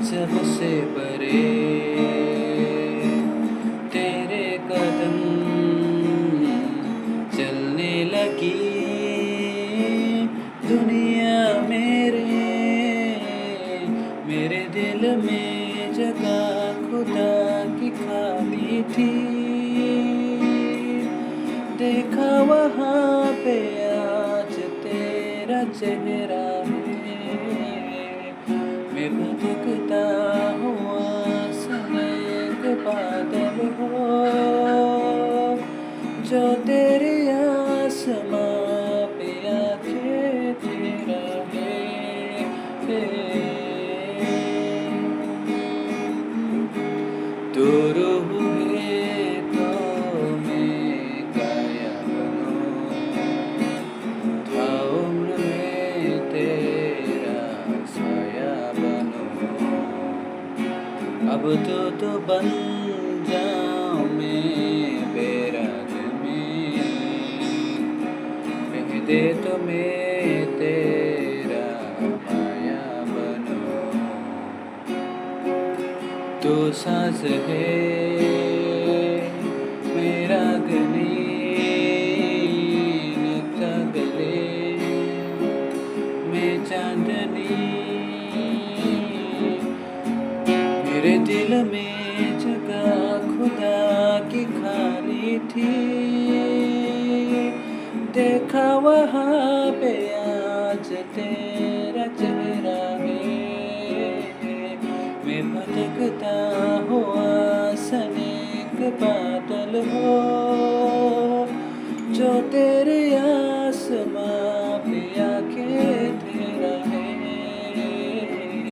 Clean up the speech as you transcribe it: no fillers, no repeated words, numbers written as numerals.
सबसे परे तेरे कदम चलने लगी दुनिया मेरे दिल में जगह खुदा की खाली थी। देखा वहाँ पे आज तेरा चेहरा है, मैं भटकता हुआ सनक बादल हो जो तेरे आसमां पे आके तेरा है। तू रूह है तो मैं काया बनूं, था उम्र में तेरा साया बनूं। अब तो बन जाऊं मैं बैराग में, कह दे तो मैं तेरा माया बनूं। तू सांस है मेरा गले लगता गले मैं चांदनी, मेरे दिल में जगह खुदा की खाली थी। देखा वहाँ पे आज तेरा चेहरा है, मैं भटकता हुआ सनक बादल हो जो तेरे